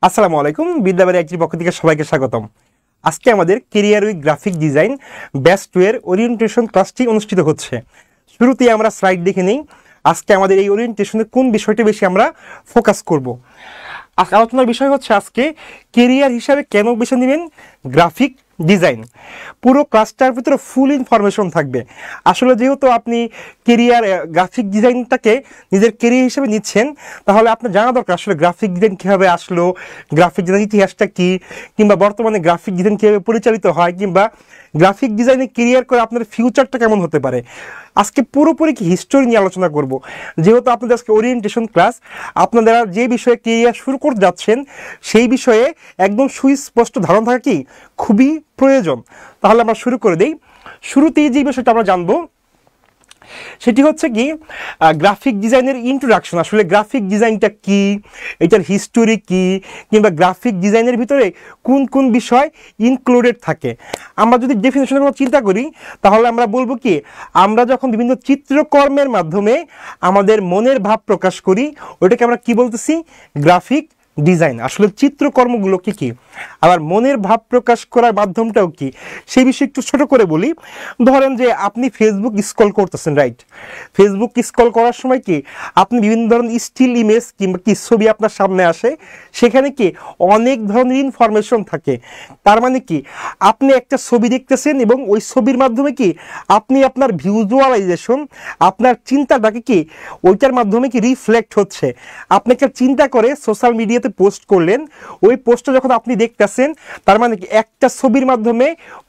আসসালামু আলাইকুম, বিদ্যাবাড়ি একটির পক্ষ থেকে সবাইকে স্বাগতম। আজকে আমাদের career with graphic design batch 2 এর ওরিয়েন্টেশন ক্লাসটি অনুষ্ঠিত হচ্ছে। শুরুতেই আমরা স্লাইড দেখে নিই। আজকে আমাদের এই ওরিয়েন্টেশনে কোন বিষয়টি বেশি আমরা ফোকাস করব। আলোচনার বিষয় হচ্ছে আজকে কেরিয়ার হিসাবে কেন বেছে নেবেন গ্রাফিক ডিজাইন। পুরো ক্লাসটার ভিতরে ফুল ইনফরমেশন থাকবে। আসলে যেহেতু আপনি কেরিয়ার গ্রাফিক ডিজাইনটাকে নিজের কেরিয়ার হিসেবে নিচ্ছেন, তাহলে আপনার জানা দরকার আসলে গ্রাফিক ডিজাইন কীভাবে আসলো, গ্রাফিক ডিজাইন ইতিহাসটা কী, কিংবা বর্তমানে গ্রাফিক ডিজাইন কীভাবে পরিচালিত হয়, কিংবা গ্রাফিক ডিজাইনে কেরিয়ার করে আপনার ফিউচারটা কেমন হতে পারে। আজকে পুরোপুরি কি হিস্টোরি নিয়ে আলোচনা করব। যেহেতু আপনাদের আজকে ওরিয়েন্টেশন ক্লাস, আপনারা যে বিষয়ে কেরিয়ার শুরু করতে যাচ্ছেন সেই বিষয়ে একদম সুস্পষ্ট ধারণা থাকা কি খুবই প্রয়োজন। তাহলে আমরা শুরু করে দিই। শুরুতেই যে বিষয়টা আমরা জানবো সেটি হচ্ছে কি গ্রাফিক ডিজাইনের ইন্ট্রোডাকশন। আসলে গ্রাফিক ডিজাইনটা কি, এটার হিস্টোরি কি, কিংবা গ্রাফিক ডিজাইনের ভিতরে কোন কোন বিষয় ইনক্লুডেড থাকে। আমরা যদি ডেফিনেশনের কথা চিন্তা করি তাহলে আমরা বলবো কি, আমরা যখন বিভিন্ন চিত্রকর্মের মাধ্যমে আমাদের মনের ভাব প্রকাশ করি ওইটাকে আমরা কি বলতেছি, গ্রাফিক ডিজাইন। আসলে চিত্রকর্মগুলো কি কি, আবার মনের ভাব প্রকাশ করার মাধ্যমটাও কি, সেই বিষয়ে একটু ছোট করে বলি। ধরেন যে আপনি ফেসবুক স্ক্রল করতেছেন, রাইট? ফেসবুক স্ক্রল করার সময় কি আপনি বিভিন্ন ধরনের স্টিল ইমেজ কিংবা কি ছবি আপনার সামনে আসে, সেখানে কি অনেক ধরনের ইনফরমেশন থাকে। তার মানে কি আপনি একটা ছবি দেখতেছেন এবং ওই ছবির মাধ্যমে কি আপনি আপনার ভিজুয়ালাইজেশন, আপনার চিন্তাটাকে কি ওইটার মাধ্যমে কি রিফ্লেক্ট হচ্ছে। আপনি একটা চিন্তা করে সোশ্যাল মিডিয়াতে পোস্ট করলেন, ওই পোস্টটা যখন আপনি দেখতেছেন তার মানে কি একটা ছবির মাধ্যমে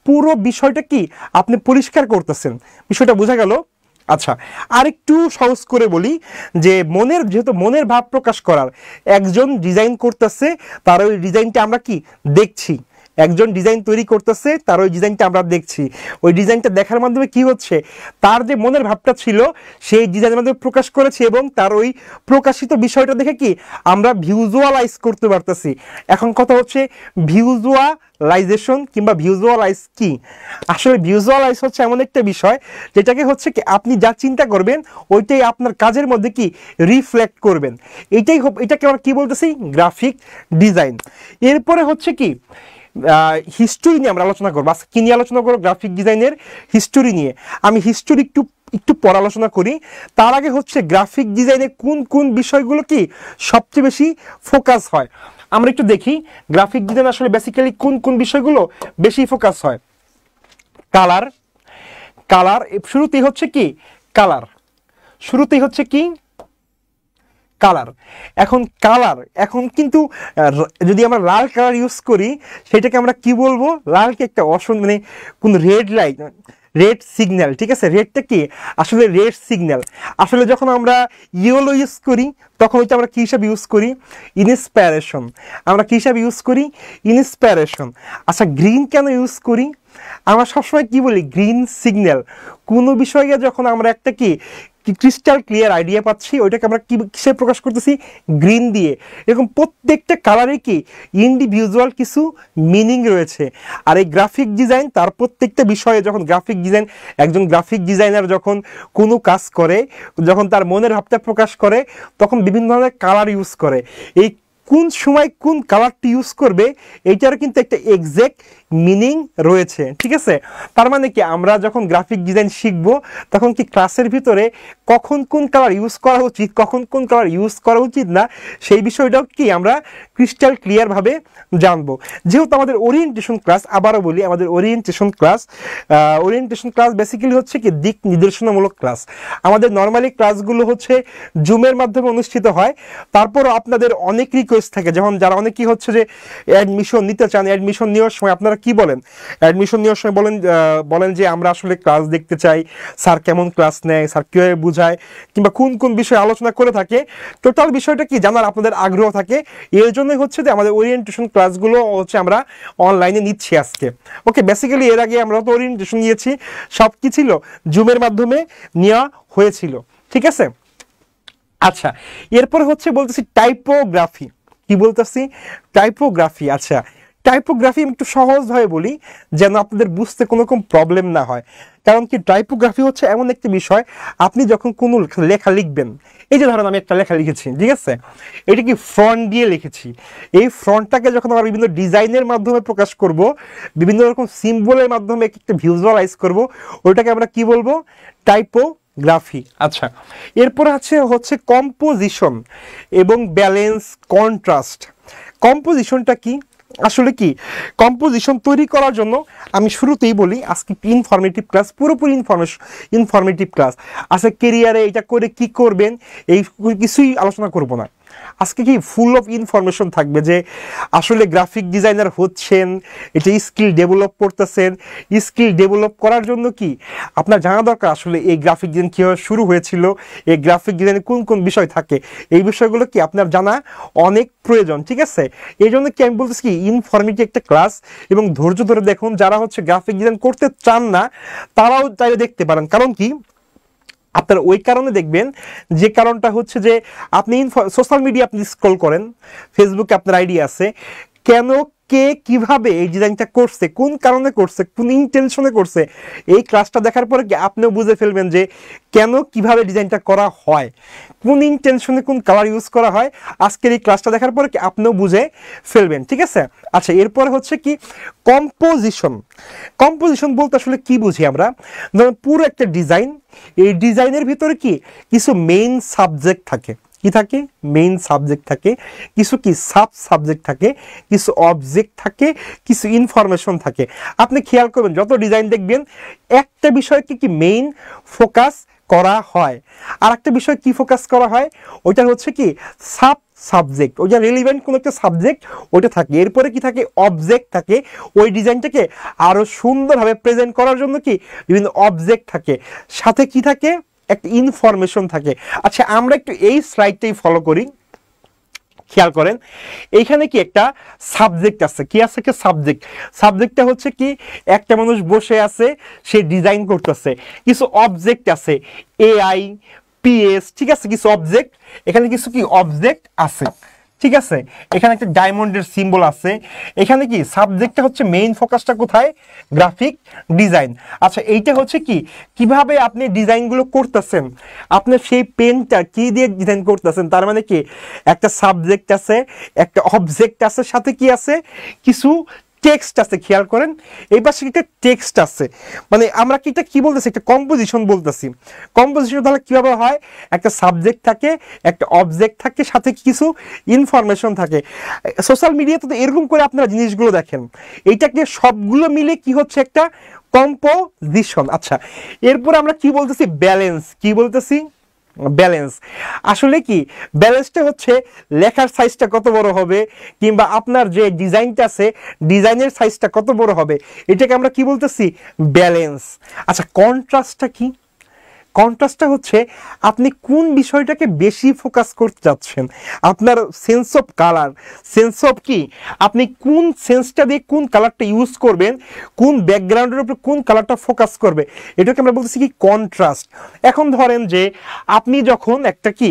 পুরো বিষয়টা কি আপনি পরিষ্কার করতেছেন। বিষয়টা বোঝা গেল? আচ্ছা, আরেকটু সহজ করে বলি যে যেহেতু মনের ভাব প্রকাশ করার একজন ডিজাইন করতেছে, তার ওই ডিজাইনটা আমরা কি দেখছি। একজন ডিজাইন তৈরি করতেছে, তার ওই ডিজাইনটা আমরা দেখছি। ওই ডিজাইনটা দেখার মাধ্যমে কি হচ্ছে, তার যে মনের ভাবটা ছিল সেই ডিজাইনের মাধ্যমে প্রকাশ করেছে এবং তার ওই প্রকাশিত বিষয়টা দেখে কি আমরা ভিজুয়ালাইজ করতে পারতেছি। এখন কথা হচ্ছে ভিজুয়ালাইজেশন কিংবা ভিজুয়ালাইজ কি। আসলে ভিজুয়ালাইজ হচ্ছে এমন একটা বিষয় যেটাকে হচ্ছে কি আপনি যা চিন্তা করবেন ওইটাই আপনার কাজের মধ্যে কি রিফ্লেক্ট করবেন। এটাকে আমরা কি বলতেছি, গ্রাফিক ডিজাইন। এরপরে হচ্ছে কি হিস্টোরি নিয়ে আমরা আলোচনা করবো। আজকে কি নিয়ে আলোচনা করবো, গ্রাফিক ডিজাইনের হিস্টোরি নিয়ে। আমি হিস্টোরি একটু পর আলোচনা করি। তার আগে হচ্ছে গ্রাফিক ডিজাইনে কোন কোন বিষয়গুলো কি সবচেয়ে বেশি ফোকাস হয় আমরা একটু দেখি। গ্রাফিক ডিজাইন আসলে বেসিক্যালি কোন কোন বিষয়গুলো বেশি ফোকাস হয়। কালার শুরুতেই হচ্ছে কি কালার। এখন কিন্তু যদি আমরা লাল কালার ইউজ করি সেটাকে আমরা কি বলবো, লালকে একটা মানে কোন রেড সিগন্যাল, ঠিক আছে? রেডটা কি আসলে রেড সিগন্যাল। আসলে যখন আমরা ইয়েলো ইউজ করি তখন ওইটা আমরা কী হিসাবে ইউজ করি, ইন্সপিরেশন। আমরা কী হিসাবে ইউজ করি, ইন্সপিরেশন। আচ্ছা, গ্রিন কেন ইউজ করি? আমরা সবসময় কি বলি, গ্রিন সিগন্যাল। কোনো বিষয়ে যখন আমরা একটা কি ক্রিস্টাল ক্লিয়ার আইডিয়া পাচ্ছি ওইটাকে আমরা কিসে প্রকাশ করতেছি, গ্রিন দিয়ে। এরকম প্রত্যেকটা কালারে কি ইন্ডিভিজুয়াল কিছু মিনিং রয়েছে। আর এই গ্রাফিক ডিজাইন তার প্রত্যেকটা বিষয়ে যখন একজন গ্রাফিক ডিজাইনার যখন কোনো কাজ করে, যখন তার মনের ভাবটা প্রকাশ করে তখন বিভিন্ন ধরনের কালার ইউজ করে। এই কোন সময় কোন কালারটি ইউজ করবে এইটারও কিন্তু একটা এক্সাক্ট মিনিং রয়েছে, ঠিক আছে? তার মানে কি আমরা যখন গ্রাফিক ডিজাইন শিখব তখন কি ক্লাসের ভিতরে কখন কোন কালার ইউজ করা উচিত, কখন কোন কালার ইউজ করা উচিত না, সেই বিষয়টাও কি আমরা ক্রিস্টাল ক্লিয়ারভাবে জানবো। যেহেতু আমাদের ওরিয়েন্টেশন ক্লাস, আবারও বলি আমাদের ওরিয়েন্টেশন ক্লাস বেসিক্যালি হচ্ছে কি দিক নির্দেশনামূলক ক্লাস। আমাদের নর্মালি ক্লাসগুলো হচ্ছে জুমের মাধ্যমে অনুষ্ঠিত হয়। তারপরও আপনাদের অনেক রিকোয়েস্ট থাকে, যেমন যারা অনেকেই হচ্ছে যে অ্যাডমিশন নিতে চান, অ্যাডমিশন নেওয়ার সময় আপনারা কি বলেন, অ্যাডমিশন নেওয়ার সময় বলেন যে আমরা আসলে ক্লাস দেখতে চাই, স্যার কেমন ক্লাস নেয়, স্যার কীভাবে বুঝায়, কিংবা কোন কোন বিষয়ে আলোচনা করে থাকে, টোটাল বিষয়টা কি জানার আপনাদের আগ্রহ থাকে। এর জন্যই হচ্ছে যে আমাদের ওরিয়েন্টেশন ক্লাসগুলো হচ্ছে আমরা অনলাইনে নিচ্ছি আজকে। ওকে, বেসিক্যালি এর আগে আমরা তো ওরিয়েন্টেশন নিয়েছি, সব কি ছিল জুমের মাধ্যমে নেওয়া হয়েছিল, ঠিক আছে? আচ্ছা, এরপরে হচ্ছে বলতেছি টাইপোগ্রাফি। কি বলতেছি, টাইপোগ্রাফি। আচ্ছা, টাইপোগ্রাফি আমি একটু সহজভাবে বলি যেন আপনাদের বুঝতে কোনো রকম প্রবলেম না হয়। কারণ কি টাইপোগ্রাফি হচ্ছে এমন একটি বিষয়, আপনি যখন কোনো লেখা লিখবেন, এই যে ধরেন আমি একটা লেখা লিখেছি, ঠিক আছে, এটা কি ফ্রন্ট দিয়ে লিখেছি, এই ফ্রন্টটাকে যখন আমরা বিভিন্ন ডিজাইনের মাধ্যমে প্রকাশ করব, বিভিন্ন রকম সিম্বলের মাধ্যমে একটা ভিজুয়ালাইজ করব, ওইটাকে আমরা কি বলবো? টাইপোগ্রাফি। আচ্ছা, এরপর হচ্ছে কম্পোজিশন এবং ব্যালেন্স, কন্ট্রাস্ট। কম্পোজিশনটা কি? আসলে কি কম্পোজিশন তৈরি করার জন্য আমি শুরুতেই বলি আজকে ইনফরমেটিভ ক্লাস, পুরোপুরি ইনফরমেটিভ ক্লাস। আজকে কেরিয়ারে এটা করে কি করবেন এই কিছুই আলোচনা করব না। আজকে কি ফুল অফ ইনফরমেশন থাকবে যে আসলে গ্রাফিক ডিজাইনার হচ্ছেন, এটা স্কিল ডেভেলপ করতেছেন, স্কিল ডেভেলপ করার জন্য কি আপনার জানা দরকার আসলে এই গ্রাফিক ডিজাইন কীভাবে শুরু হয়েছিল, এই গ্রাফিক ডিজাইনে কোন কোন বিষয় থাকে, এই বিষয়গুলো কি আপনার জানা অনেক প্রয়োজন। ঠিক আছে, এই জন্য কি আমি বলতেছি কি ইনফরমেটিভ একটা ক্লাস, এবং ধৈর্য ধরে দেখুন। যারা হচ্ছে গ্রাফিক ডিজাইন করতে চান না তারাও চাইলে দেখতে পারেন। কারণ কি আপনার ওই কারণে দেখবেন, যে কারণটা হচ্ছে যে আপনি সোশ্যাল মিডিয়া আপনি স্ক্রল করেন, ফেসবুকে আপনার আইডি আছে, কেন কে কিভাবে এই ডিজাইনটা করছে, কোন কারণে করছে, কোন ইন্টেনশনে করছে, এই ক্লাসটা দেখার পরে কি আপনিও বুঝে ফেলবেন যে কেন কিভাবে ডিজাইনটা করা হয়, কোন ইন্টেনশনে কোন কালার ইউজ করা হয়। আজকের এই ক্লাসটা দেখার পরে কি আপনিও বুঝে ফেলবেন। ঠিক আছে, আচ্ছা, এরপরে হচ্ছে কি কম্পোজিশন। কম্পোজিশন বলতে আসলে কি বুঝি আমরা? ধরুন পুরো একটা ডিজাইন, এই ডিজাইনের ভিতরে কি কিছু মেইন সাবজেক্ট থাকে, কি থাকে? মেইন সাবজেক্ট থাকে, কিছু কি সাব সাবজেক্ট থাকে, কিছু অবজেক্ট থাকে, কিছু ইনফরমেশন থাকে। আপনি খেয়াল করবেন যত ডিজাইন দেখবেন একটা বিষয়কে কি মেইন ফোকাস করা হয়, আর একটা বিষয় কি ফোকাস করা হয়, ওইটা হচ্ছে কি সাব সাবজেক্ট, ওইটা রিলিভেন্ট কোনো একটা সাবজেক্ট ওইটা থাকে। এরপরে কি থাকে? অবজেক্ট থাকে, ওই ডিজাইনটাকে আরো সুন্দরভাবে প্রেজেন্ট করার জন্য কি বিভিন্ন অবজেক্ট থাকে, সাথে কি থাকে? একটা ইনফরমেশন থাকে। আচ্ছা, আমরা একটু এই স্লাইডটাই ফলো করি, খেয়াল করেন এইখানে কি একটা সাবজেক্ট আছে, কি আছে? একটা সাবজেক্ট। সাবজেক্টটা হচ্ছে কি একটা মানুষ বসে আছে, সে ডিজাইন করতেছে। কিছু অবজেক্ট আছে, এআই, পিএস, ঠিক আছে, কিছু অবজেক্ট, এখানে কিছু কি অবজেক্ট আছে। ঠিক আছে, এখানে একটা ডায়মন্ডের সিম্বল আছে। এখানে কি সাবজেক্টটা হচ্ছে মেইন ফোকাসটা কোথায়? Graphic design. আচ্ছা, এইটা হচ্ছে কি কিভাবে আপনি ডিজাইনগুলো করতেছেন, আপনি সেই পেনটা কি দিয়ে ডিজাইন করতেছেন, তার মানে কি একটা সাবজেক্ট আছে, একটা অবজেক্ট আছে, সাথে কি আছে? কিছু টেক্সট আছে। খেয়াল করেন এই পাশে একটা টেক্সট আছে, মানে আমরা কি এটা কি বলতেছি? একটা কম্পোজিশন বলতেছি। কম্পোজিশন তাহলে কিভাবে হয়? একটা সাবজেক্ট থাকে, একটা অবজেক্ট থাকে, সাথে কিছু ইনফরমেশন থাকে। সোশ্যাল মিডিয়াতে তো এরকম করে আপনারা জিনিসগুলো দেখেন, এইটাকে সবগুলো মিলে কি হচ্ছে? একটা কম্পোজিশন। আচ্ছা, এরপর আমরা কি বলতেছি? ব্যালেন্স। কি বলতেছি? ব্যালেন্স। আসলে কি ব্যালেন্সটা হচ্ছে লেখার সাইজটা কত বড় হবে, কিংবা আপনার যে ডিজাইনটা আছে ডিজাইনের সাইজটা কত বড় হবে, এটাকে আমরা কি বলতেছি? ব্যালেন্স। আচ্ছা, কন্ট্রাস্টটা কি? কন্ট্রাস্টটা হচ্ছে আপনি কোন বিষয়টাকে বেশি ফোকাস করতে যাচ্ছেন, আপনার sense of colour, sense of কি আপনি কোন সেন্সটা দিয়ে কোন কালারটা ইউজ করবেন, কোন ব্যাকগ্রাউন্ডের উপর কোন কালারটা ফোকাস করবে, এটাকে আমরা বলতেছি কি কন্ট্রাস্ট। এখন ধরেন যে আপনি যখন একটা কি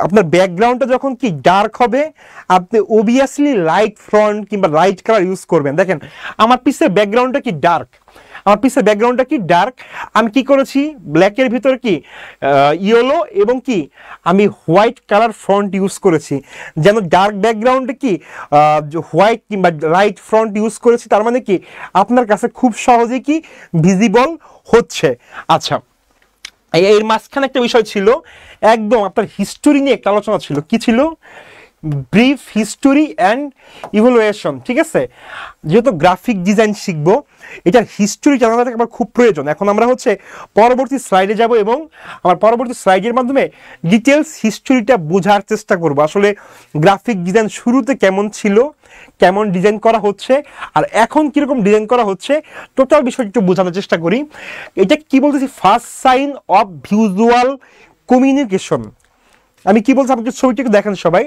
আপনার ব্যাকগ্রাউন্ডটা যখন কি ডার্ক হবে, আপনি অবভিয়াসলি লাইট ফ্রন্ট কিংবা লাইট কালার ইউজ করবেন। দেখেন আমার পিছের ব্যাকগ্রাউন্ডটা কি ডার্ক, আমার পিছের ব্যাকগ্রাউন্ডটা কি ডার্ক, আমি কি করেছি ব্ল্যাকের ভিতরে কি ইয়েলো এবং কি আমি হোয়াইট কালার ফ্রন্ট ইউজ করেছি, যেন ডার্ক ব্যাকগ্রাউন্ডে কি হোয়াইট কিংবা লাইট ফ্রন্ট ইউজ করেছি, তার মানে কি আপনার কাছে খুব সহজেই কি ভিজিবল হচ্ছে। আচ্ছা, এর মাঝখানে একটা বিষয় ছিল, একদম আপনার হিস্টোরি নিয়ে একটা আলোচনা ছিল। কি ছিল? Brief history and evaluation. ঠিক আছে, যেহেতু গ্রাফিক ডিজাইন শিখবো, এটার হিস্টোরি জানাটা আমার খুব প্রয়োজন। এখন আমরা হচ্ছে পরবর্তী স্লাইডে যাব এবং আমার পরবর্তী স্লাইডের মাধ্যমে ডিটেলস হিস্টোরিটা বোঝার চেষ্টা করব, আসলে গ্রাফিক ডিজাইন শুরুতে কেমন ছিল, কেমন ডিজাইন করা হচ্ছে, আর এখন কিরকম ডিজাইন করা হচ্ছে, টোটাল বিষয়টা একটু বোঝানোর চেষ্টা করি। এটা কি বলতেছি? First sign of visual communication. আমি কি বলছি? আপনি ছবিটিকে দেখেন সবাই।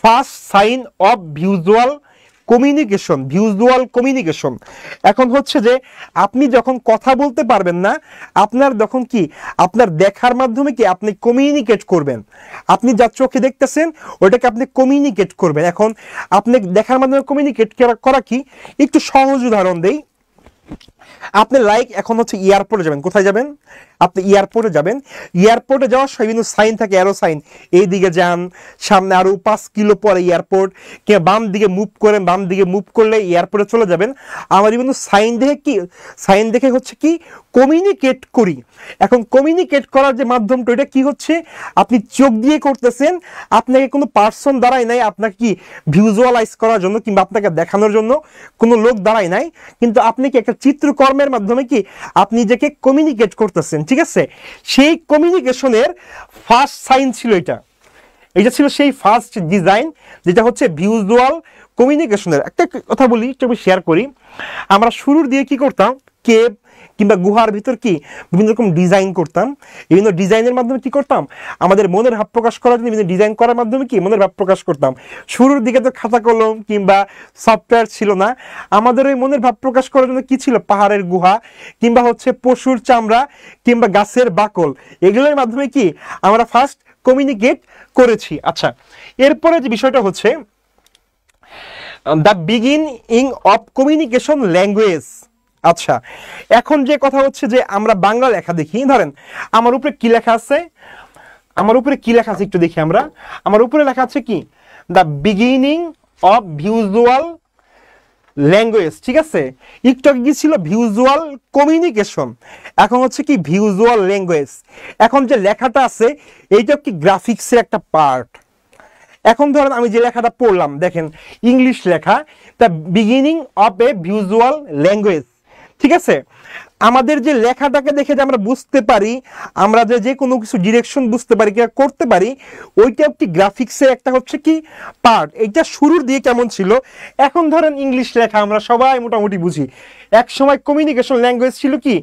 First sign of visual communication, visual communication. এখন হচ্ছে যে আপনি যখন কথা বলতে পারবেন না, আপনার যখন কি আপনার দেখার মাধ্যমে কি আপনি কমিউনিকেট করবেন, আপনি যা চোখে দেখতেছেন ওটাকে আপনি কমিউনিকেট করবেন। এখন আপনি দেখার মাধ্যমে কমিউনিকেট করা কি, একটু সহজ উদাহরণ দেই। আপনি লাইক এখন হচ্ছে এয়ারপোর্টে যাবেন, কোথায় যাবেন, আপনি এয়ারপোর্টে যাবেন, এয়ারপোর্টে যাওয়ার সময় বিভিন্ন সাইন থাকে, অ্যারো সাইন, এই দিকে যান, সামনে আরো 5 কিলো পরে এয়ারপোর্ট, কিংবা বাম দিকে মুভ করেন, বাম দিকে মুভ করলে এয়ারপোর্টে চলে যাবেন। আমার বিভিন্ন সাইন দেখে কি, সাইন দেখে হচ্ছে কি কমিউনিকেট করি। এখন কমিউনিকেট করার যে মাধ্যমটা এটা কি হচ্ছে, আপনি চোখ দিয়ে করতেছেন, আপনাকে কোনো পার্সন দাঁড়ায় নাই আপনাকে কি ভিজুয়ালাইজ করার জন্য কিংবা আপনাকে দেখানোর জন্য কোনো লোক দাঁড়ায় নাই, কিন্তু আপনি কি একটা চিত্রকর্মের মাধ্যমে কি আপনি নিজেকে কমিউনিকেট করতেছেন, ঠিক আছে। সেই কমিউনিকেশনের ফার্স্ট সাইন ছিল এটা, এটা ছিল সেই ফার্স্ট ডিজাইন যেটা হচ্ছে ভিজুয়াল কমিউনিকেশনের। একটা কথা বলি, একটু শেয়ার করি। আমরা শুরুর দিয়ে কি করতাম, কেভ কিংবা গুহার ভিতর কি বিভিন্ন রকম ডিজাইন করতাম, বিভিন্ন ডিজাইনের মাধ্যমে কি করতাম, আমাদের মনের ভাব প্রকাশ করার জন্য বিভিন্ন ডিজাইন করার মাধ্যমে কি মনের ভাব প্রকাশ করতাম। শুরুর দিকে তো খাতা কলম কিংবা সফটওয়্যার ছিল না, আমাদের ওই মনের ভাব প্রকাশ করার জন্য কি ছিল, পাহাড়ের গুহা কিংবা হচ্ছে পশুর চামড়া কিংবা গাছের বাকল, এগুলোর মাধ্যমে কি আমরা ফার্স্ট কমিউনিকেট করেছি। আচ্ছা, এরপরে যে বিষয়টা হচ্ছে the beginning of communication language. আচ্ছা, এখন যে কথা হচ্ছে যে আমরা বাংলা লেখা দেখি, ধরেন আমার উপরে কি লেখা আছে, আমার উপরে কি লেখা আছে একটু দেখি আমরা, আমার উপরে লেখা আছে কি the beginning of visual language, ঠিক আছে। একটু আগে কি ছিল, ভিজুয়াল কমিউনিকেশন, এখন হচ্ছে কি ভিজুয়াল ল্যাঙ্গুয়েজ। এখন যে লেখাটা আছে এইটা কি গ্রাফিক্সের একটা পার্ট। এখন ধরেন আমি যে লেখাটা পড়লাম, দেখেন ইংলিশ লেখা, the beginning of A visual language, ঠিক আছে। আমাদের যে লেখাটাকে দেখে যে আমরা বুঝতে পারি, আমরা যে কোনো কিছু ডিরেকশন বুঝতে পারি কিংবা করতে পারি, ওইটা একটি গ্রাফিক্সের একটা হচ্ছে কি পার্ট। এইটা শুরুর দিয়ে কেমন ছিল, এখন ধরেন ইংলিশ লেখা আমরা সবাই মোটামুটি বুঝি, এক সময় কমিউনিকেশন ল্যাঙ্গুয়েজ ছিল কি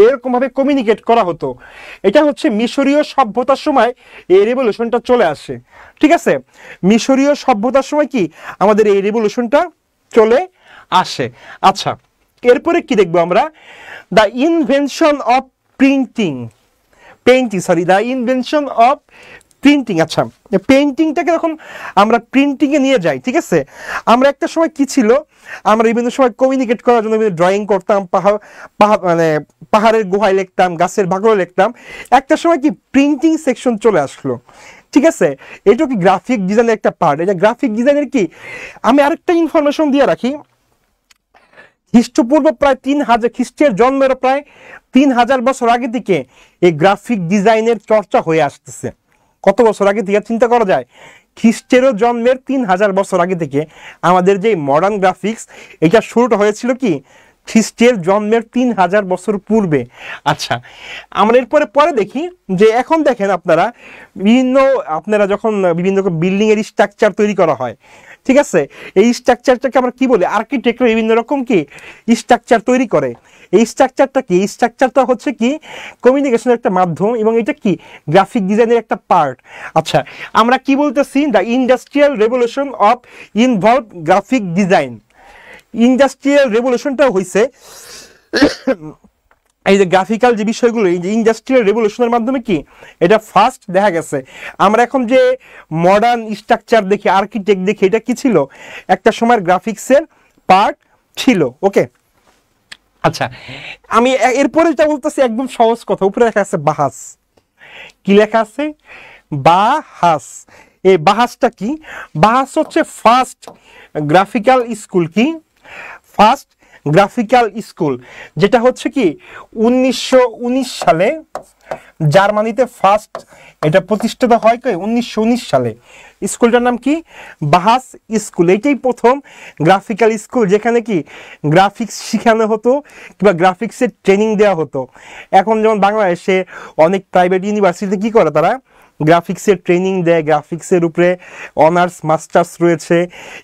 এরকম ভাবে কমিউনিকেট করা হতো। এটা হচ্ছে মিশরীয় সভ্যতার সময় এই রেভলিউশনটা চলে আসে, ঠিক আছে। মিশরীয় সভ্যতার সময় কি আমাদের এই রেভলিউশনটা চলে আসে। আচ্ছা, এরপরে কি দেখবো আমরা, the invention of printing, the invention of printing. আচ্ছা, পেইন্টিংটাকে যখন আমরা প্রিন্টিংয়ে নিয়ে যাই, ঠিক আছে, আমরা একটা সময় কি ছিল, আমরা বিভিন্ন সময় কমিউনিকেট করার জন্য ড্রয়িং করতাম, মানে পাহাড়ের গুহায় লিখতাম, গাছের বাকলে লিখতাম, একটা সময় কি প্রিন্টিং সেকশন চলে আসলো, ঠিক আছে। এটা কি গ্রাফিক ডিজাইনের একটা পার্ট। এটা গ্রাফিক ডিজাইনের কি, আমি আরেকটা ইনফরমেশন দিয়ে রাখি, খ্রিস্টপূর্ব প্রায় 3000, খ্রিস্টের জন্মের প্রায় 3000 বছর আগে থেকে এই গ্রাফিক ডিজাইনের চর্চা হয়ে আসতেছে। কত বছর আগে থেকে চিন্তা করা যায়, খ্রিস্টেরও জন্মের 3000 বছর আগে থেকে আমাদের যে মডার্ন গ্রাফিক্স, এটা শুরুটা হয়েছিল কি খ্রিস্টের জন্মের 3000 বছর পূর্বে। আচ্ছা, আমরা এরপরে পরে দেখি যে এখন দেখেন আপনারা যখন বিভিন্ন বিল্ডিং এর স্ট্রাকচার তৈরি করা হয়, ঠিক আছে, এই স্ট্রাকচারটাকে আমরা কি বলি, আর্কিটেক্টরা বিভিন্ন রকম কি স্ট্রাকচার তৈরি করে। এই স্ট্রাকচারটা কি, এই স্ট্রাকচারটা হচ্ছে কি কমিউনিকেশনের একটা মাধ্যম এবং এটা কি গ্রাফিক ডিজাইনের একটা পার্ট। আচ্ছা, আমরা কি বলতেছি, the industrial revolution of involve graphic design. Industrial রেভলিউশনটা হয়েছে এই যে গ্রাফিক্যাল যে বিষয়গুলো, এই যে ইন্ডাস্ট্রিয়াল রেভলিউশনের মাধ্যমে কি এটা ফার্স্ট দেখা গেছে। আমরা এখন যে মডার্ন স্ট্রাকচার দেখি, আর্কিটেক্ট দেখি, এটা কি ছিল একটা সময় গ্রাফিক্সের পার্ট ছিল। ওকে, আচ্ছা, আমি এরপরে যেটা বলতেছি একদম সহজ কথা, উপরে লেখা আছে বাহাস। কি লেখা আছে, বাহাস। এই বাহাসটা কি, বাহাস হচ্ছে ফার্স্ট গ্রাফিক্যাল স্কুল, কি ফার্স্ট গ্রাফিক্যাল স্কুল, যেটা হচ্ছে কি 1919 সালে জার্মানিতে ফার্স্ট এটা প্রতিষ্ঠিত হয়। 1919 সালে স্কুলটার নাম কি, বাহাস স্কুল। এইটাই প্রথম গ্রাফিক্যাল স্কুল যেখানে কি গ্রাফিক্স শেখানো হতো কিংবা গ্রাফিক্সের ট্রেনিং দেওয়া হতো। এখন যেমন বাংলাদেশে অনেক প্রাইভেট ইউনিভার্সিটিতে কি করে, তারা গ্রাফিক্সের ট্রেনিং দেয়, গ্রাফিক্সের উপরে অনার্স মাস্টার্স রয়েছে।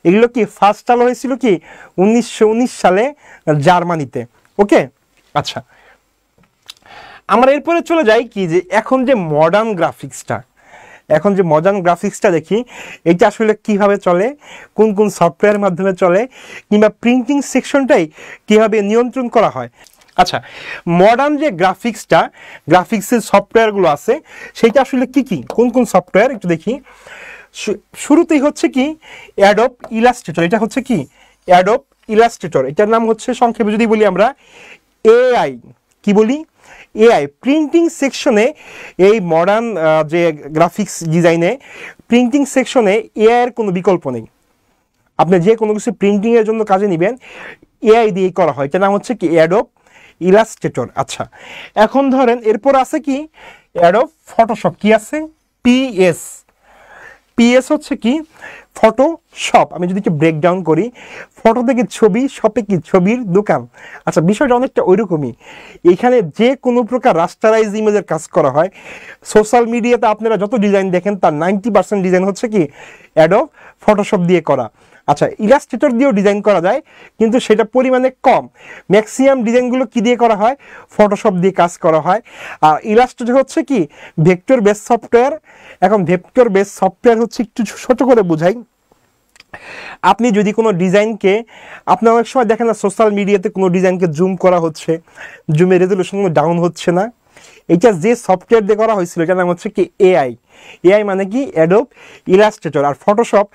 এগুলো কি ফার্স্ট চালু হয়েছিল কি 1919 সালে জার্মানিতে। ওকে, আচ্ছা, আমরা এরপরে চলে যাই কি যে এখন যে মডার্ন গ্রাফিক্সটা, এখন যে মডার্ন গ্রাফিক্সটা দেখি এটা আসলে কিভাবে চলে, কোন কোন সফটওয়্যারের মাধ্যমে চলে, কিংবা প্রিন্টিং সেকশনটাই কিভাবে নিয়ন্ত্রণ করা হয়। আচ্ছা, মডার্ন যে গ্রাফিক্সের সফটওয়্যারগুলো আছে সেটা আসলে কি কি, কোন কোন সফটওয়্যার একটু দেখি। শুরুতেই হচ্ছে কি অ্যাডোব ইলাস্ট্রেটর, এটা হচ্ছে কি অ্যাডোব ইলাস্ট্রেটর, এটার নাম হচ্ছে সংক্ষেপে যদি বলি আমরা এআই, কি বলি এআই। প্রিন্টিং সেকশনে এই মডার্ন যে গ্রাফিক্স ডিজাইনে প্রিন্টিং সেকশনে এআই এর কোনো বিকল্প নেই। আপনি যে কোনো কিছু প্রিন্টিংয়ের জন্য কাজে নেবেন এআই দিয়ে করা হয়, এটার নাম হচ্ছে কি অ্যাডোব ইলাস্ট্রেটর। আচ্ছা, এখন ধরেন এরপর আছে কি অ্যাডোব ফটোশপ, কি আছে পিএস। পিএস হচ্ছে কি ফটোশপ। আমি যদি ব্রেকডাউন করি, ফটো থেকে ছবি, শপে কি ছবির দোকান। আচ্ছা, বিষয়টা অনেকটা ওইরকমই। এখানে যে কোনো প্রকার রাস্টারাইজ ইমেজের কাজ করা হয়। সোশ্যাল মিডিয়াতে আপনারা যত ডিজাইন দেখেন তার 90% ডিজাইন হচ্ছে কি অ্যাডোব ফটোশপ দিয়ে করা। আচ্ছা, ইলাস্ট্রেটর দিয়েও ডিজাইন করা যায় কিন্তু সেটা পরিমাণে কম। ম্যাক্সিমাম ডিজাইনগুলো কি দিয়ে করা হয়, ফটোশপ দিয়ে কাজ করা হয়। আর ইলাস্ট্রেটর হচ্ছে কি ভেক্টর বেস সফটওয়্যার। এখন ভেক্টর বেস সফটওয়্যার হচ্ছে একটু ছোট করে বুঝাই। আপনি যদি কোনো ডিজাইনকে, আপনি অনেক সময় দেখেন না সোশ্যাল মিডিয়াতে কোনো ডিজাইনকে জুম করা হচ্ছে, জুমের রেজলিউশন ডাউন হচ্ছে না, এটা যে সফটওয়্যার দিয়ে করা হয়েছিল এটার নাম হচ্ছে কি এআই। এআই মানে কি অ্যাডোব ইলাস্ট্রেটর। আর ফটোশপ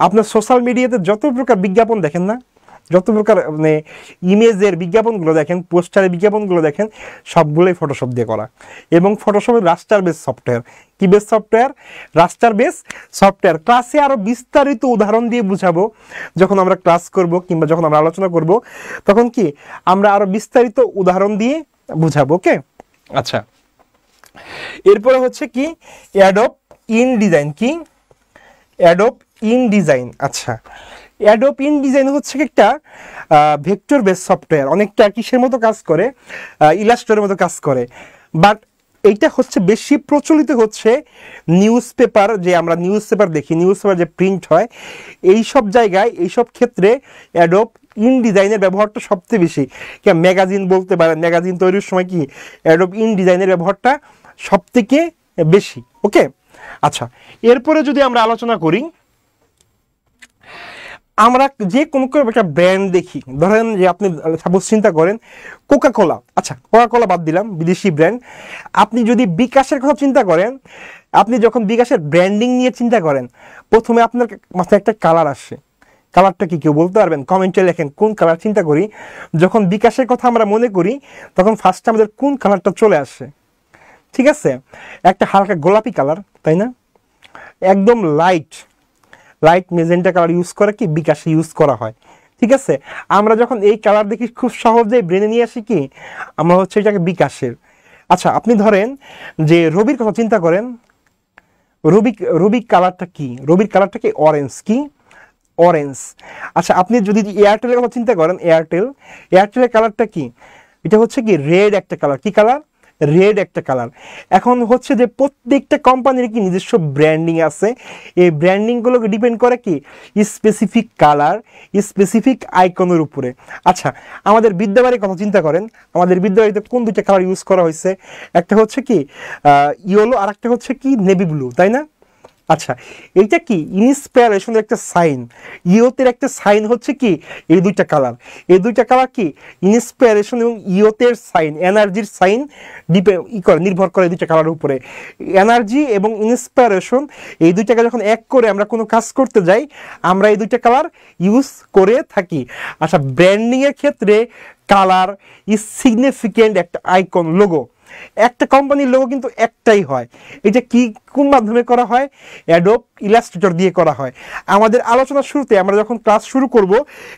আপনার সোশ্যাল মিডিয়াতে যত প্রকার বিজ্ঞাপন দেখেন না, যত প্রকার মানে ইমেজের বিজ্ঞাপনগুলো দেখেন, পোস্টারের বিজ্ঞাপনগুলো দেখেন, সবগুলোই ফটোশপ দিয়ে করা। এবং ফটোশপের রাস্টার বেস সফটওয়্যার, কি বেস সফটওয়্যার, রাস্টার বেস সফটওয়্যার। ক্লাসে আরও বিস্তারিত উদাহরণ দিয়ে বুঝাবো, যখন আমরা ক্লাস করব কিংবা যখন আমরা আলোচনা করব তখন কি আমরা আরও বিস্তারিত উদাহরণ দিয়ে বুঝাবো। ওকে, আচ্ছা, এরপরে হচ্ছে কি অ্যাডোব ইনডিজাইন, কি অ্যাডোব ইনডিজাইন। আচ্ছা, অ্যাডোব ইনডিজাইন হচ্ছে একটা ভেক্টর বেস সফটওয়্যার, অনেকটা কিসের মতো কাজ করে, ইলাস্ট্রেটরের মতো কাজ করে। বাট এইটা হচ্ছে বেশি প্রচলিত হচ্ছে নিউজ পেপার, যে আমরা নিউজ পেপার দেখি, নিউজ পেপার যে প্রিন্ট হয় এই সব জায়গায়, এই সব ক্ষেত্রে অ্যাডোব ইনডিজাইনের ব্যবহারটা সবচেয়ে বেশি। ম্যাগাজিন বলতে পারেন, ম্যাগাজিন তৈরির সময় কি অ্যাডোব ইনডিজাইনের ব্যবহারটা সবথেকে বেশি। ওকে, আচ্ছা, এরপরে যদি আমরা আলোচনা করি, আমরা যে কোনো একটা ব্র্যান্ড দেখি, ধরেন যে আপনি সাপোজ চিন্তা করেন কোকা কোলা। আচ্ছা, কোকা কোলা বাদ দিলাম, বিদেশি ব্র্যান্ড। আপনি যদি বিকাশের কথা চিন্তা করেন, আপনি যখন বিকাশের ব্র্যান্ডিং নিয়ে চিন্তা করেন, প্রথমে আপনার মাথায় একটা কালার আসে। কালারটা কি কেউ বলতে পারবেন? কমেন্টে লেখেন কোন কালার চিন্তা করি। যখন বিকাশের কথা আমরা মনে করি তখন ফার্স্টে আমাদের কোন কালারটা চলে আসে? ঠিক আছে, একটা হালকা গোলাপি কালার, তাই না? একদম লাইট মেজেন্টা কালার ইউজ করে কি বিকাশে ইউজ করা হয়। ঠিক আছে, আমরা যখন এই কালার দেখি খুব সহজেই ব্রেনে নিয়ে আসি কি আমরা হচ্ছে এটাকে বিকাশের। আচ্ছা, আপনি ধরেন যে রবির কথা চিন্তা করেন, রবি কালারটা কি, রবির কালারটা কি অরেঞ্জ, কি অরেঞ্জ। আচ্ছা, আপনি যদি এয়ারটেলের কথা চিন্তা করেন, এয়ারটেলের কালারটা কি, এটা হচ্ছে কি রেড একটা কালার, কি কালার, রেড একটা কালার। এখন হচ্ছে যে প্রত্যেকটা কোম্পানির কি নিজস্ব ব্র্যান্ডিং আছে, এই ব্র্যান্ডিংগুলোকে ডিপেন্ড করে কি স্পেসিফিক কালার, স্পেসিফিক আইকনের উপরে। আচ্ছা, আমাদের বিদ্যাবাড়ির কথা চিন্তা করেন, আমাদের বিদ্যাবাড়িতে কোন দুইটা কালার ইউজ করা হয়েছে? একটা হচ্ছে কি ইয়েলো, আর একটা হচ্ছে কি নেভি ব্লু, তাই না? আচ্ছা, এইটা কি ইন্সপিরেশনের একটা সাইন, ইয়তের একটা সাইন হচ্ছে কি এই দুইটা কালার। এই দুইটা কালার কি ইন্সপিরেশন এবং ইয়তের সাইন, এনার্জির সাইন নির্ভর করে এই দুইটা কালারের উপরে। এনার্জি এবং ইন্সপিরেশন এই দুইটাকে যখন এক করে আমরা কোনো কাজ করতে যাই, আমরা এই দুইটা কালার ইউজ করে থাকি। আচ্ছা, ব্র্যান্ডিংয়ের ক্ষেত্রে কালার ইজ সিগনিফিকেন্ট একটা আইকন, লোগো। একটা কোম্পানির লোগো কিন্তু একটাই হয়। এটা কি কোন মাধ্যমে করা হয়? অ্যাডোব ইলাস্ট্রেটর দিয়ে করা হয়। আমাদের আলোচনার শুরুতে আমরা যখন ক্লাস শুরু করব,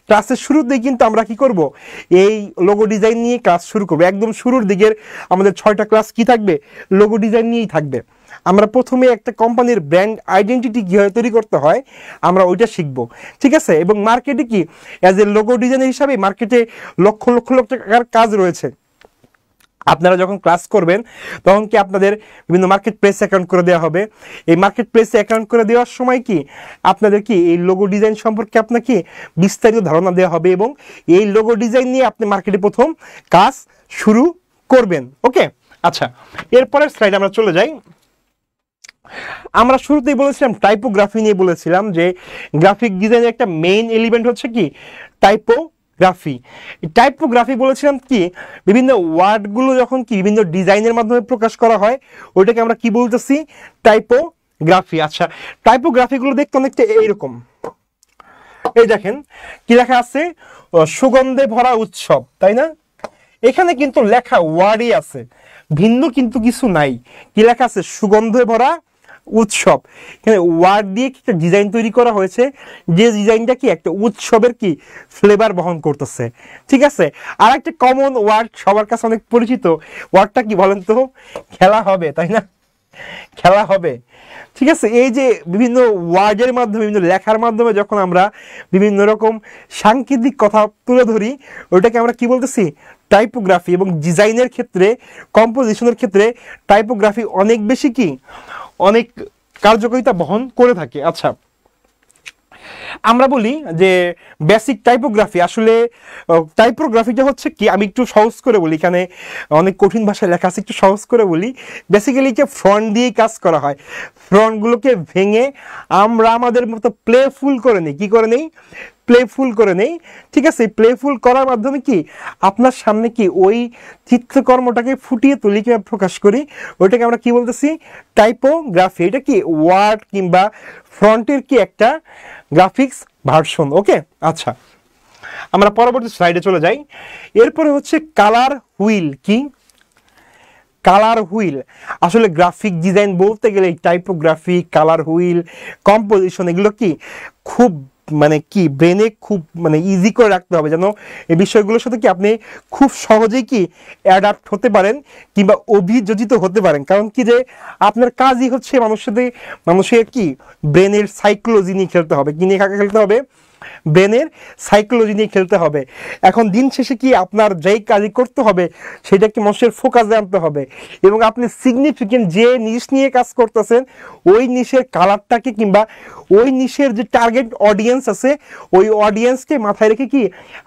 ক্লাসের শুরুতেই কিন্তু আমরা কি করব, এই লোগো ডিজাইন নিয়ে ক্লাস শুরু করব। একদম শুরুর দিকের আমাদের 6টা ক্লাস কি থাকবে, লোগো ডিজাইন নিয়েই থাকবে। আমরা প্রথমে একটা কোম্পানির ব্র্যান্ড আইডেন্টিটি কীভাবে তৈরি করতে হয় আমরা ওইটা শিখবো। ঠিক আছে, এবং মার্কেটে কি অ্যাজ এ লোগো ডিজাইনার হিসাবে মার্কেটে লক্ষ লক্ষ লক্ষ টাকার কাজ রয়েছে। আপনারা যখন ক্লাস করবেন তখন কি আপনাদের বিভিন্ন মার্কেট প্লেস অ্যাকাউন্ট করে দেওয়া হবে। এই মার্কেট প্লেসে অ্যাকাউন্ট করে দেওয়ার সময় কি আপনাদের কি এই লোগো ডিজাইন সম্পর্কে আপনাকে বিস্তারিত ধারণা দেওয়া হবে এবং এই লোগো ডিজাইন নিয়ে আপনি মার্কেটে প্রথম কাজ শুরু করবেন। ওকে, আচ্ছা, এরপরের স্লাইডে আমরা চলে যাই। আমরা শুরুতেই বলেছিলাম টাইপোগ্রাফি নিয়ে বলেছিলাম যে গ্রাফিক ডিজাইনের একটা মেইন এলিমেন্ট হচ্ছে কি টাইপোগ্রাফি। টাইপোগ্রাফি বলেছিলাম কি বিভিন্ন ওয়ার্ডগুলো যখন কি বিভিন্ন ডিজাইনের মাধ্যমে প্রকাশ করা হয় ওইটাকে আমরা কি বলতেছি টাইপোগ্রাফি। আচ্ছা, টাইপোগ্রাফিগুলো দেখতে অনেকটা এইরকম। এই দেখেন কি লেখা আছে, সুগন্ধে ভরা উৎসব, তাই না? এখানে কিন্তু লেখা ওয়ার্ডই আছে, ভিন্ন কিন্তু কিছু নাই। কি লেখা আছে, সুগন্ধে ভরা উৎসব। এখানে ওয়ার্ড দিয়ে একটা ডিজাইন তৈরি করা হয়েছে, যে ডিজাইনটা কি একটা উৎসবের কি ফ্লেভার বহন করতেছে। ঠিক আছে, আর একটা কমন ওয়ার্ড সবার কাছে অনেক পরিচিত, ওয়ার্ডটা কি বলেন তো? খেলা হবে, তাই না? খেলা হবে। ঠিক আছে, এই যে বিভিন্ন ওয়ার্ডের মাধ্যমে বিভিন্ন লেখার মাধ্যমে যখন আমরা বিভিন্ন রকম সাংকেতিক কথা তুলে ধরি ওইটাকে আমরা কি বলতেছি টাইপোগ্রাফি। এবং ডিজাইনের ক্ষেত্রে কম্পোজিশনের ক্ষেত্রে টাইপোগ্রাফি অনেক বেশি কি অনেক কার্যকারিতা বহন করে থাকে। আচ্ছা, আমরা বলি যে বেসিক টাইপোগ্রাফি, আসলে টাইপোগ্রাফিটা হচ্ছে কি, আমি একটু সহজ করে বলি, এখানে অনেক কঠিন ভাষায় লেখা আছে, একটু সহজ করে বলি। বেসিক্যালি যে ফ্রন্ট দিয়েই কাজ করা হয়, ফ্রন্টগুলোকে ভেঙে আমরা আমাদের মতো প্লেফুল করে নিই। কি করে নেই? প্লেফুল করে নেই। ঠিক আছে, প্লেফুল করার মাধ্যমে কি আপনার সামনে কি ওই চিত্রকর্মটাকে ফুটিয়ে তুলি কিংবা প্রকাশ করি, ওইটাকে আমরা কি বলতেছি টাইপোগ্রাফি। এটা কি ওয়ার্ড কিংবা ফ্রন্টের কি একটা গ্রাফিক্স ভার্সন। ওকে, আচ্ছা আমরা পরবর্তী স্লাইডে চলে যাই। এরপরে হচ্ছে কালার হুইল। কি কালার হুইল? আসলে গ্রাফিক ডিজাইন বলতে গেলে টাইপোগ্রাফি, কালার হুইল, কম্পোজিশন এগুলো কি খুব মানে কি ব্রেনে খুব মানে ইজি করে রাখতে হবে, যেন এই বিষয়গুলোর সাথে কি আপনি খুব সহজেই কি অ্যাডাপ্ট হতে পারেন কিংবা অভিযোজিত হতে পারেন। কারণ কি যে আপনার কাজই হচ্ছে মানুষের কি ব্রেনের সাইকোলজি নিয়ে খেলতে হবে। কি নিয়ে খেলতে হবে? ব্রেনের সাইকোলজি নিয়ে খেলতে হবে। এখন দিন শেষে কি আপনার যেই কাজই করতে হবে সেটা কি মানুষের ফোকাসে আনতে হবে, এবং আপনি সিগনিফিকেন্ট যে নিশ নিয়ে কাজ করতেছেন ওই নিশের কালারটাকে কিংবা ওই নিশের যে টার্গেট অডিয়েন্স আছে ওই অডিয়েন্সকে মাথায় রেখে কি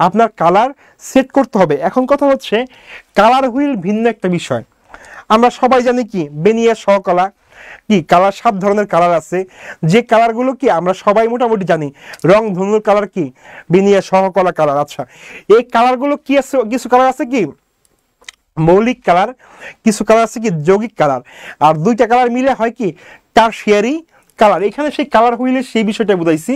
আপনার কালার সেট করতে হবে। এখন কথা হচ্ছে কালার হুইল ভিন্ন একটা বিষয়। আমরা সবাই জানি কি বেনিয়ার সহকলা কি কালার, 7 ধরনের কালার আছে, যে কালারগুলো কি আমরা সবাই মোটামুটি জানি। রং ধনুর কালার কি বেনিয়ার সহকলা কালার। আচ্ছা, এই কালারগুলো কি আছে? কিছু কালার আছে কি মৌলিক কালার, কিছু কালার আছে কি যৌগিক কালার, আর দুইটা কালার মিলে হয় কি টারশিয়ারি কালার। এখানে সেই কালার হুইলের সেই বিষয়টা বুঝাইছি,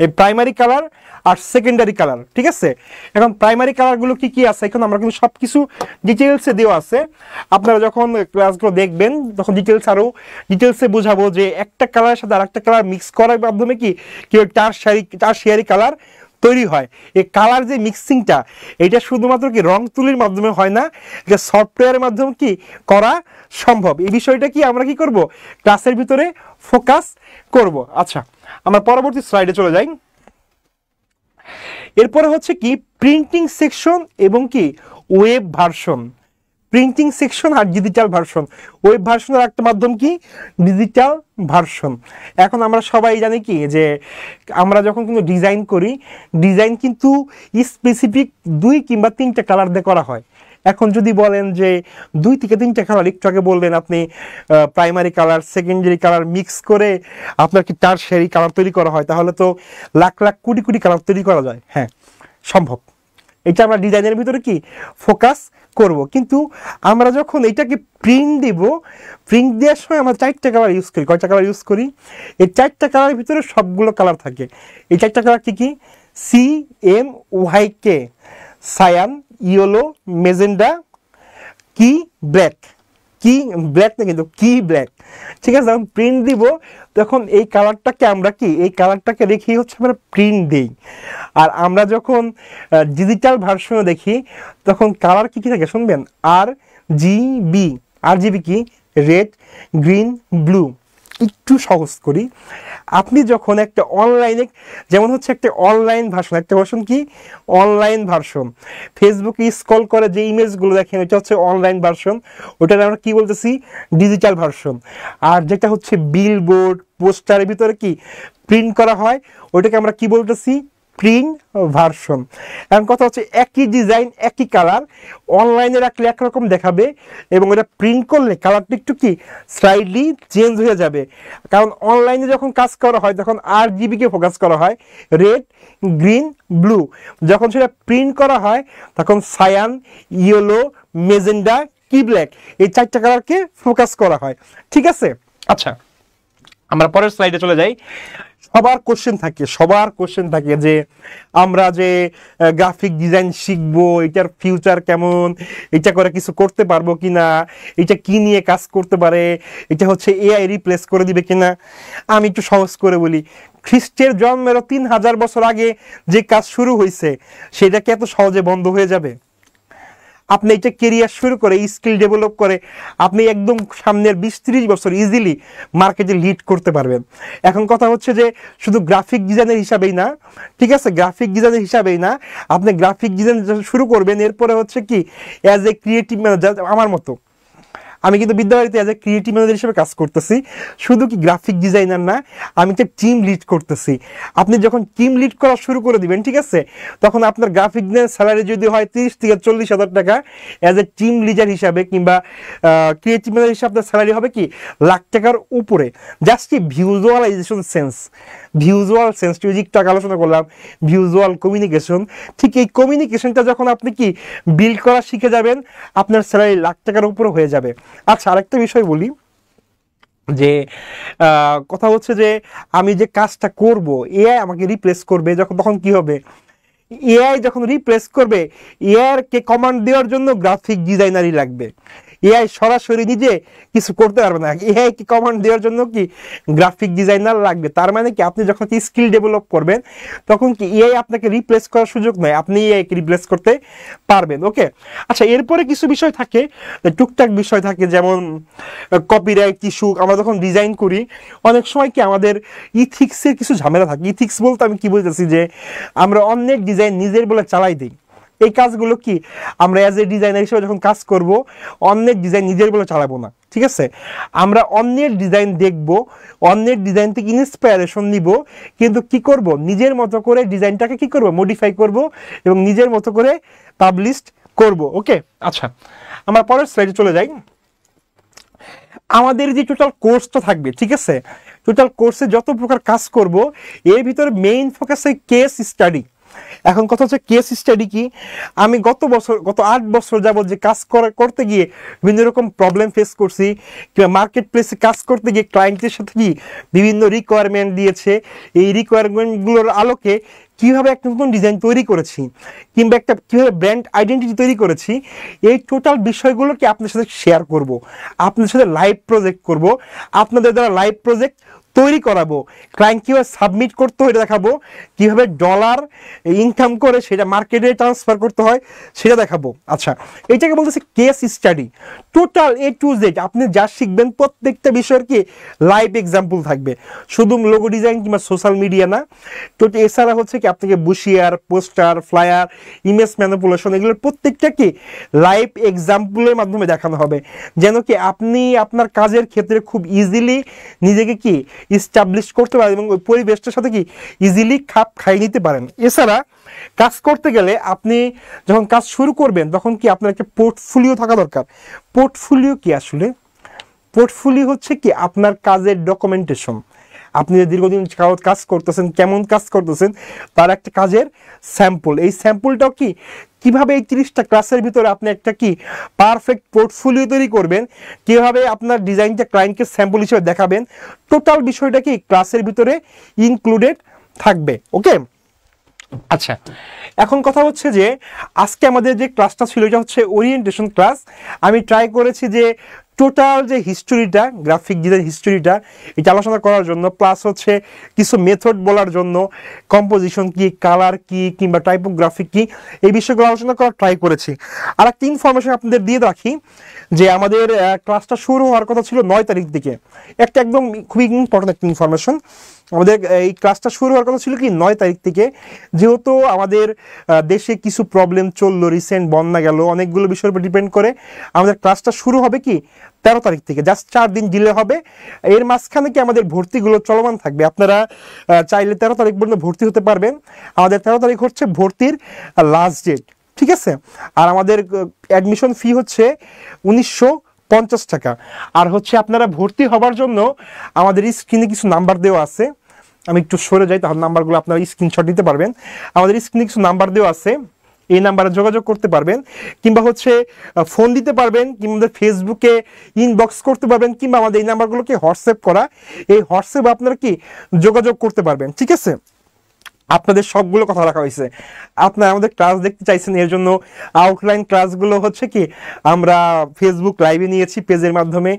এই প্রাইমারি কালার আর সেকেন্ডারি কালার। ঠিক আছে, এখন প্রাইমারি কালারগুলো কি কি আছে এখন আমরা কিন্তু সব কিছু ডিটেলসে দেওয়া আছে। আপনারা যখন ক্লাসগুলো দেখবেন তখন আরও ডিটেলসে বোঝাবো যে একটা কালারের সাথে আরেকটা কালার মিক্স করার মাধ্যমে কি কেউ টারশিয়ারি কালার তৈরি হয়। এই কালার যে মিক্সিংটা এটা শুধুমাত্র কি রং তুলির মাধ্যমে হয় না, এটা সফটওয়্যারের মাধ্যমে কি করা সম্ভব। এই বিষয়টা কি আমরা কি করব ক্লাসের ভিতরে ফোকাস করব। আচ্ছা, আমরা পরবর্তী স্লাইডে চলে যাই। এরপরে হচ্ছে কি প্রিন্টিং সেকশন এবং কি ওয়েব ভার্সন। প্রিন্টিং সেকশন আর ডিজিটাল ভার্সন। ওয়েব ভার্সনের একটা মাধ্যম কি ডিজিটাল ভার্সন। এখন আমরা সবাই জানি কি যে আমরা যখন কিন্তু ডিজাইন করি, ডিজাইন কিন্তু স্পেসিফিক 2 কিংবা 3টা কালার দিয়ে করা হয়। এখন যদি বলেন যে 2 থেকে 3টা কালার, একটু আগে বললেন আপনি primary colour secondary colour mix করে আপনার কি টারশিয়ারি কালার তৈরি করা হয়, তাহলে তো লাখ লাখ কোটি কোটি কালার তৈরি করা যায়। হ্যাঁ, সম্ভব। এটা আমরা ডিজাইনের ভিতরে কি ফোকাস করব। কিন্তু আমরা যখন এটাকে প্রিন্ট দিব, প্রিন্ট দেওয়ার সময় আমরা 4টা কালার ইউজ করি। কয়টা কালার ইউজ করি? এই 4টা কালারের ভিতরে সবগুলো কালার থাকে। এই 4টা কালার কি কি? CMYK, সায়ান, ইয়েলো, মেজেন্ডা, কি ব্ল্যাক। কি ব্ল্যাক না কিন্তু কি ব্ল্যাক। ঠিক আছে, যখন প্রিন্ট দিব তখন এই কালারটাকে আমরা কি এই কালারটাকে রেখেই হচ্ছে আমরা প্রিন্ট দিই। আর আমরা যখন ডিজিটাল ভার্সনে দেখি তখন কালার কি কি থাকে শুনবেন? RGB কি রেড, গ্রিন, ব্লু। একটু সহজ করি, আপনি যখন একটা অনলাইনে যেমন হচ্ছে একটা অনলাইন ভার্সন, একটা ভার্সন কি অনলাইন ভার্সন, ফেসবুকে স্ক্রল করে যে ইমেজগুলো দেখেন এটা হচ্ছে অনলাইন ভার্সন, ওটা আমরা কি বলতেছি ডিজিটাল ভার্সন। আর যেটা হচ্ছে বিলবোর্ড পোস্টারের ভিতরে কি প্রিন্ট করা হয় ওটাকে আমরা কি বলতেছি প্রিন্ট ভার্সন। এখন কথা হচ্ছে একই ডিজাইন একই কালার অনলাইনে রাখলে একরকম দেখাবে এবং এটা প্রিন্ট করলে কালারটা একটু কি স্লাইডলি চেঞ্জ হয়ে যাবে, কারণ অনলাইনে যখন কাজ করা হয় তখন RGBকে ফোকাস করা হয়, রেড, গ্রিন, ব্লু। যখন সেটা প্রিন্ট করা হয় তখন সায়ান, ইয়েলো, মেজেন্ডা, কি ব্ল্যাক, এই 4টা কালারকে ফোকাস করা হয়। ঠিক আছে, আচ্ছা আমরা পরের স্লাইডে চলে যাই। সবার কোশ্চেন থাকে যে আমরা যে গ্রাফিক ডিজাইন শিখবো, এটার ফিউচার কেমন, এটা করে কিছু করতে পারবো কিনা, এটা কি নিয়ে কাজ করতে পারে, এটা হচ্ছে AI রিপ্লেস করে দিবে কিনা। আমি একটু সহজ করে বলি, খ্রিস্টের জন্মেরও 3000 বছর আগে যে কাজ শুরু হয়েছে সেটা কি এত সহজে বন্ধ হয়ে যাবে? আপনি এটা কেরিয়ার শুরু করে স্কিল ডেভেলপ করে আপনি একদম সামনের 20-30 বছর ইজিলি মার্কেটে লিড করতে পারবেন। এখন কথা হচ্ছে যে শুধু গ্রাফিক ডিজাইনের হিসাবেই না, ঠিক আছে, গ্রাফিক ডিজাইনের হিসাবেই না, আপনি গ্রাফিক ডিজাইন শুরু করবেন এরপরে হচ্ছে কি অ্যাজ এ ক্রিয়েটিভ ম্যানেজার। আমার মতো আমি কিন্তু বিদ্যাবাড়িতে অ্যাজ এ ক্রিয়েটিভ ম্যানেজার হিসেবে কাজ করতেছি, শুধু কি গ্রাফিক ডিজাইনার না, আমি একটা টিম লিড করতেছি। আপনি যখন টিম লিড করা শুরু করে দিবেন, ঠিক আছে, তখন আপনার গ্রাফিক ডিজাইন স্যালারি যদি হয় 30 থেকে 40 হাজার টাকা, অ্যাজ এ টিম লিডার হিসাবে কিংবা ক্রিয়েটিভ ম্যানেজার হিসাবে আপনার স্যালারি হবে কি লাখ টাকার উপরে। জাস্ট কি ভিজুয়ালাইজেশন সেন্স, ভিজুয়াল সেন্স একটু আলোচনা করলাম, ভিজুয়াল কমিউনিকেশন, ঠিক এই কমিউনিকেশনটা যখন আপনি কি বিল্ড করা শিখে যাবেন আপনার স্যালারি লাখ টাকার উপরে হয়ে যাবে। আচ্ছা আরেকটা বিষয় বলি, যে কথা হচ্ছে যে আমি যে কাজটা করব AI আমাকে রিপ্লেস করবে, তখন কি হবে, AI যখন রিপ্লেস করবে AI কে কমান্ড দেওয়ার জন্য গ্রাফিক ডিজাইনারই লাগবে। AI সরাসরি নিজে কিছু করতে পারবে না, AI কে কমান্ড দেওয়ার জন্য কি গ্রাফিক ডিজাইনার লাগবে। তার মানে কি আপনি যখন স্কিল ডেভেলপ করবেন তখন কি AI আপনাকে রিপ্লেস করার সুযোগ নয়, আপনি AI কে রিপ্লেস করতে পারবেন। ওকে, আচ্ছা এরপরে কিছু বিষয় থাকে, টুকটাক বিষয় থাকে, যেমন কপিরাইট ইস্যু। আমরা যখন ডিজাইন করি অনেক সময় কি আমাদের ইথিক্সের কিছু ঝামেলা থাকে। ইথিক্স বলতে আমি কি বলতেছি, যে আমরা অন্যের ডিজাইন নিজের বলে চালাই দিই। এই কাজগুলো কি আমরা অ্যাজ এ ডিজাইনার হিসেবে যখন কাজ করব অন্যের ডিজাইন নিজের বলে চালাবো না, ঠিক আছে। আমরা অন্যের ডিজাইন দেখব, অন্যের ডিজাইন থেকে ইন্সপায়ারেশন নিব, কিন্তু কি করব নিজের মতো করে ডিজাইনটাকে কি করব মডিফাই করব এবং নিজের মতো করে পাবলিশ করব। ওকে, আচ্ছা আমরা পরের স্লাইডে চলে যাই। আমাদের যে টোটাল কোর্সটা থাকবে, ঠিক আছে, টোটাল কোর্সে যত প্রকার কাজ করব এর ভিতরে মেইন ফোকাস হয় কেস স্টাডি। এখন কথা হচ্ছে কেস স্টাডি কি, আমি গত 8 বছর যাবত যে কাজ করতে গিয়ে বিভিন্ন রকম প্রবলেম ফেস করছি, কিংবা মার্কেট প্লেসে কাজ করতে গিয়ে ক্লায়েন্টের সাথে কি বিভিন্ন রিকোয়ারমেন্ট দিয়েছে, এই রিকোয়ারমেন্টগুলোর আলোকে কিভাবে একটা নতুন ডিজাইন তৈরি করেছি, কিংবা একটা কিভাবে ব্র্যান্ড আইডেন্টিটি তৈরি করেছি, এই টোটাল বিষয়গুলোকে আপনার সাথে শেয়ার করব, আপনার সাথে লাইভ প্রজেক্ট করব, আপনাদের দ্বারা লাইভ প্রজেক্ট তৈরি করাবো, ক্লায়েন্ট কীভাবে সাবমিট করতে হয় দেখাবো, কীভাবে ডলার ইনকাম করে সেটা মার্কেটে ট্রান্সফার করতে হয় সেটা দেখাবো। আচ্ছা এটাকে বলতেছে case study, total A to Z আপনি যা শিখবেন প্রত্যেকটা বিষয়ের কি লাইভ এক্সাম্পল থাকবে, শুধু লোগো ডিজাইন কিংবা সোশ্যাল মিডিয়া না, তো এছাড়া হচ্ছে কি আপনাকে বুশিয়ার, পোস্টার, ফ্লায়ার, ইমেজ ম্যানিপুলেশন, এগুলোর প্রত্যেকটা কি লাইভ এক্সাম্পলের মাধ্যমে দেখানো হবে, যেন কি আপনি আপনার কাজের ক্ষেত্রে খুব ইজিলি নিজেকে কি ইস্টাবলিশ করতে পারেন এবং ওই পরিবেশটার সাথে কি ইজিলি খাপ খাইয়ে নিতে পারেন। এছাড়া কাজ করতে গেলে আপনি যখন কাজ শুরু করবেন তখন কি আপনার একটা পোর্টফোলিও থাকা দরকার। পোর্টফোলিও কি আসলে, পোর্টফোলিও হচ্ছে কি আপনার কাজের ডকুমেন্টেশন, আপনি যে দীর্ঘদিন কাজ করতেছেন, কেমন কাজ করতেছেন তার একটা কাজের স্যাম্পল। এই স্যাম্পলটাও কি কিভাবে এই 30টা ক্লাসের ভিতরে আপনি একটা কি পারফেক্ট পোর্টফোলিও তৈরি করবেন, কিভাবে আপনার ডিজাইনটা ক্লায়েন্টকে স্যাম্পল হিসেবে দেখাবেন, টোটাল বিষয়টা কি ক্লাসের ভিতরে ইনক্লুডেড থাকবে। ওকে, আচ্ছা এখন কথা হচ্ছে যে আজকে আমাদের যে ক্লাসটা ছিল এটা হচ্ছে ওরিয়েন্টেশন ক্লাস। আমি ট্রাই করেছি যে টোটাল যে হিস্টোরিটা, গ্রাফিক ডিজাইন হিস্টোরিটা এটা আলোচনা করার জন্য, প্লাস হচ্ছে কিছু মেথড বলার জন্য, কম্পোজিশন কি, কালার কি, কিংবা টাইপোগ্রাফি কি, এই বিষয়গুলো আলোচনা করার ট্রাই করেছি। আর একটা ইনফরমেশন আপনাদের দিয়ে রাখি যে আমাদের ক্লাসটা শুরু হওয়ার কথা ছিল 9 তারিখ থেকে, একটা একদম খুবই ইম্পর্টেন্ট একটা ইনফরমেশন। আমাদের এই ক্লাসটা শুরু হওয়ার কথা ছিল কি 9 তারিখ থেকে, যেহেতু আমাদের দেশে কিছু প্রবলেম চললো, রিসেন্ট বন্যা গেল, অনেকগুলো বিষয়ের উপর ডিপেন্ড করে আমাদের ক্লাসটা শুরু হবে কি 13 তারিখ থেকে, জাস্ট 4 দিন ডিলে হবে। এর মাঝখানে কি আমাদের ভর্তিগুলো চলমান থাকবে, আপনারা চাইলে 13 তারিখ পর্যন্ত ভর্তি হতে পারবেন। আমাদের 13 তারিখ হচ্ছে ভর্তির লাস্ট ডেট, ঠিক আছে। আর আমাদের অ্যাডমিশন ফি হচ্ছে 1950 টাকা। আর হচ্ছে আপনারা ভর্তি হবার জন্য আমাদের স্ক্রিনে কিছু নাম্বার দেওয়া আছে, আমি একটু সরে যাই, তাহলে নাম্বারগুলো আপনারা স্ক্রিনশট নিতে পারবেন। আমাদের স্ক্রিনে কিছু নাম্বার দেওয়া আছে, এই নাম্বারে যোগাযোগ করতে পারবেন, কিংবা হচ্ছে ফোন দিতে পারবেন, কিংবা আমাদের ফেসবুকে ইনবক্স করতে পারবেন, কিংবা আমাদের এই নাম্বারগুলোকে হোয়াটসঅ্যাপ করা, এই হোয়াটসঅ্যাপে আপনারা কি যোগাযোগ করতে পারবেন, ঠিক আছে। আপনাদের সবগুলো কথা রাখা হয়েছে। আপনারা আমাদের ক্লাস দেখতে চাইছেন, এর জন্য আউটলাইন ক্লাসগুলো হচ্ছে কি আমরা ফেসবুক লাইভে নিয়েছি পেজের মাধ্যমে।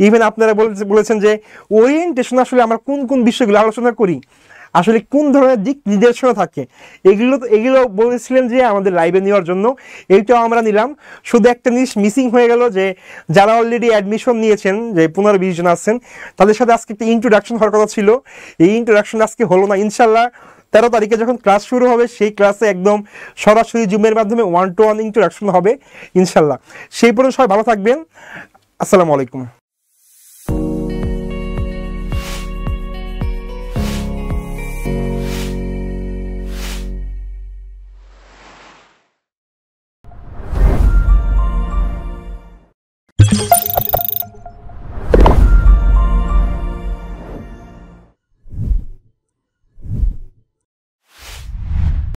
ইভেন আপনারা বলেছেন যে ওরিয়েন্টেশন আসলে আমরা কোন কোন বিষয়গুলো আলোচনা করি, আসলে কোন ধরনের দিক নির্দেশনা থাকে, এগুলো বলেছিলেন যে আমাদের লাইভে নেওয়ার জন্য, এইটাও আমরা নিলাম। শুধু একটা জিনিস মিসিং হয়ে গেল, যে যারা অলরেডি অ্যাডমিশন নিয়েছেন, যে 15-20 জন আছেন, তাদের সাথে আজকে একটা ইন্ট্রোডাকশন হওয়ার কথা ছিল, এই ইন্ট্রোডাকশন আজকে হলো না। ইনশাল্লাহ 13 তারিখে যখন ক্লাস শুরু হবে, সেই ক্লাসে একদম সরাসরি জুমের মাধ্যমে 1-to-1 ইন্ট্রোডাকশন হবে ইনশাল্লাহ। সেই পর্যন্ত সবাই ভালো থাকবেন। আসসালামু আলাইকুম।